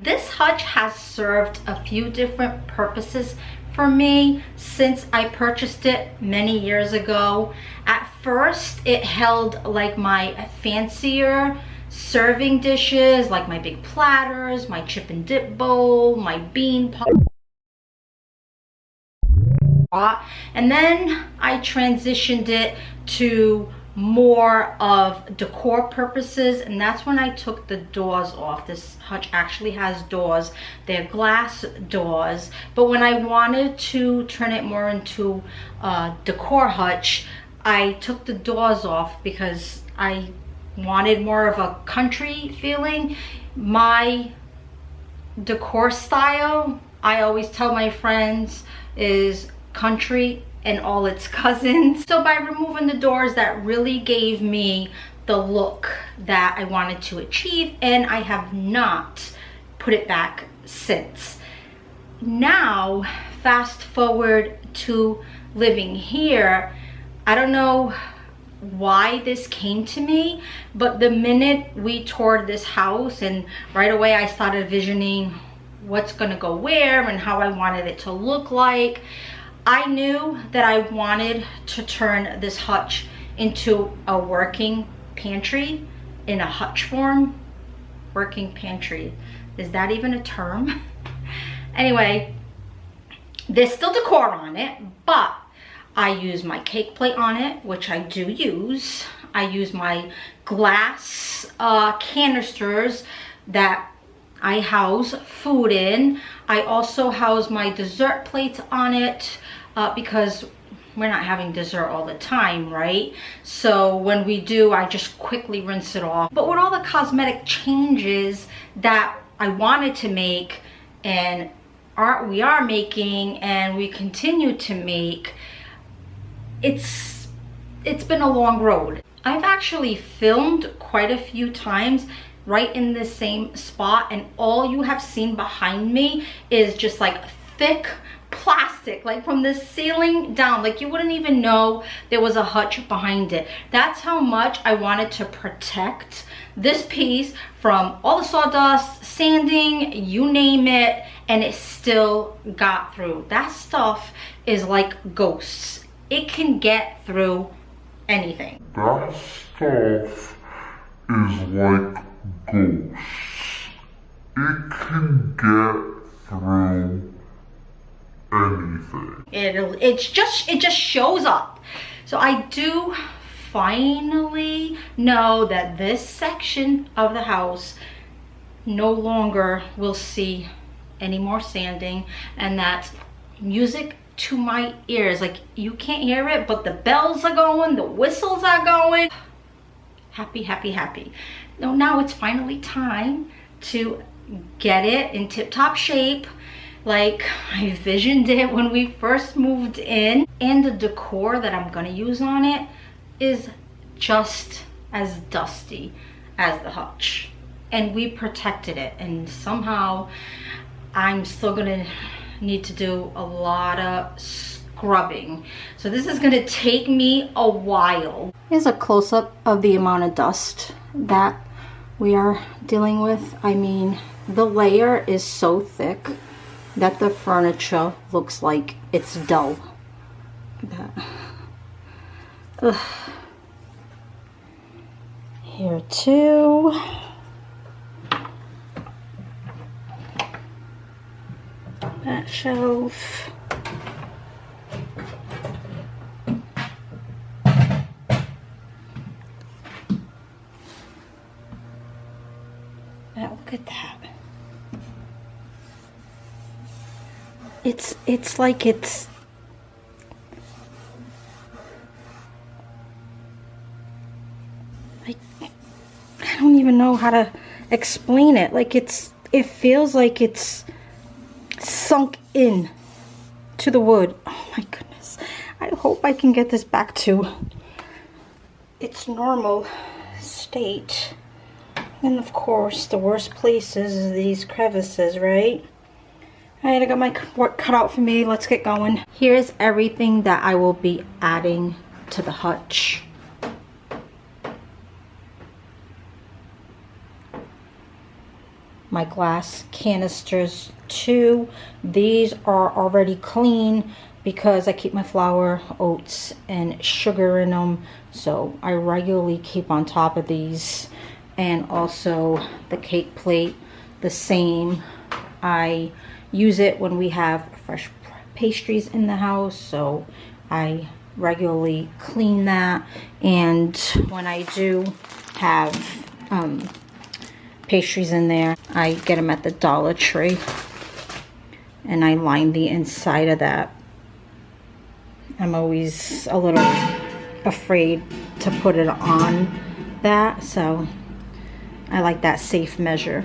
This hutch has served a few different purposes for me since I purchased it many years ago. At first, it held like my fancier serving dishes, like my big platters, my chip and dip bowl, my bean pot. And then I transitioned it to more of decor purposes, and that's when I took the doors off. This hutch actually has doors. They're glass doors, but when I wanted to turn it more into a decor hutch, I took the doors off because I wanted more of a country feeling. My decor style, I always tell my friends, is country and all its cousins. So by removing the doors, that really gave me the look that I wanted to achieve, and I have not put it back since. Now, fast forward to living here, I don't know why this came to me, but the minute we toured this house, and right away I started visioning what's gonna go where and how I wanted it to look like, I knew that I wanted to turn this hutch into a working pantry in a hutch form. Working pantry, is that even a term? Anyway, there's still decor on it, but I use my cake plate on it, which I do use. I use my glass canisters that I house food in. I also house my dessert plates on it because we're not having dessert all the time, right? So when we do, I just quickly rinse it off. But with all the cosmetic changes that I wanted to make and we are making and we continue to make, it's been a long road. I've actually filmed quite a few times right in the same spot, and all you have seen behind me is just like thick plastic, like from the ceiling down. Like you wouldn't even know there was a hutch behind it. That's how much I wanted to protect this piece from all the sawdust, sanding, you name it, and it still got through. That stuff is like ghosts. It can get through anything. That stuff is like ghosts. It can get through anything. It just shows up. So I do finally know that this section of the house no longer will see any more sanding, and that's music to my ears. Like you can't hear it, but the bells are going, the whistles are going. Happy, happy, happy. Now it's finally time to get it in tip-top shape like I visioned it when we first moved in. And the decor that I'm gonna use on it is just as dusty as the hutch, and we protected it, and somehow I'm still gonna need to do a lot of scrubbing. So this is gonna take me a while. Here's a close-up of the amount of dust that we are dealing with. I mean, the layer is so thick that the furniture looks like it's dull. Look at that. Ugh. Here too. That shelf. Now look at that. It's like it's like, I don't even know how to explain it. Like it feels like it's sunk in to the wood. Oh my goodness. I hope I can get this back to its normal state. And of course, the worst places is these crevices, right? Alright, I got my work cut out for me. Let's get going. Here's everything that I will be adding to the hutch. my glass canisters too. These are already clean because I keep my flour, oats, and sugar in them. So I regularly keep on top of these. And also the cake plate, the same. I use it when we have fresh pastries in the house, so I regularly clean that. And when I do have pastries in there, I get them at the Dollar Tree, and I line the inside of that. I'm always a little afraid to put it on that, so I like that safe measure.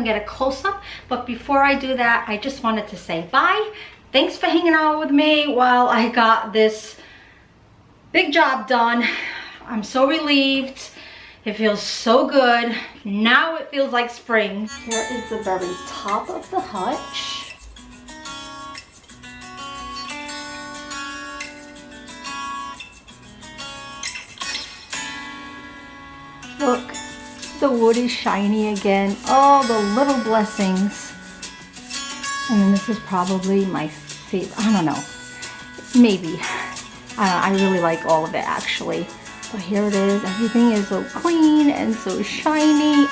Get a close-up, but before I do that, I just wanted to say bye. Thanks for hanging out with me while I got this big job done. I'm so relieved. It feels so good. Now it feels like spring. Here is the very top of the hutch. Look, the wood is shiny again. Oh, the little blessings. And then this is probably my favorite. I don't know. Maybe. I really like all of it actually. But here it is. Everything is so clean and so shiny.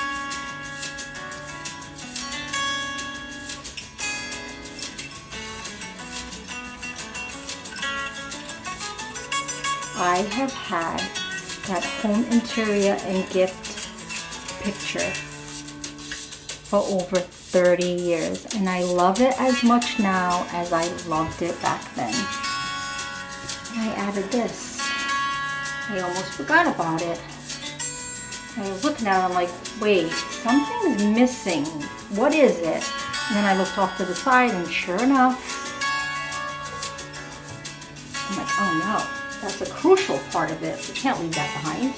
I have had that home interior and gift picture for over 30 years, and I love it as much now as I loved it back then. And I added this. I almost forgot about it. I was looking at it, I'm like, wait, something's missing. What is it? And then I looked off to the side, and sure enough, I'm like, oh no. That's a crucial part of it. We can't leave that behind.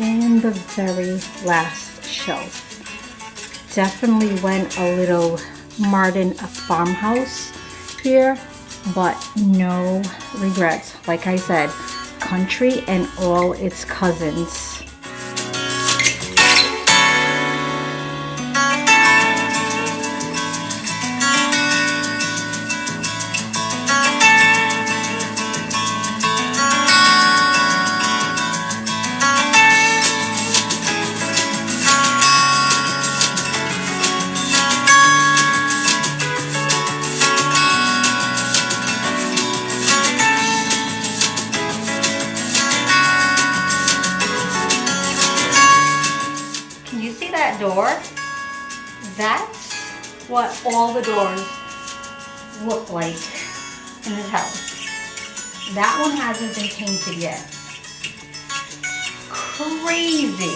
And the very last shelf. Definitely went a little modern farmhouse here, but no regrets. Like I said, country and all its cousins. That door, that's what all the doors look like in this house. That one hasn't been painted yet. Crazy.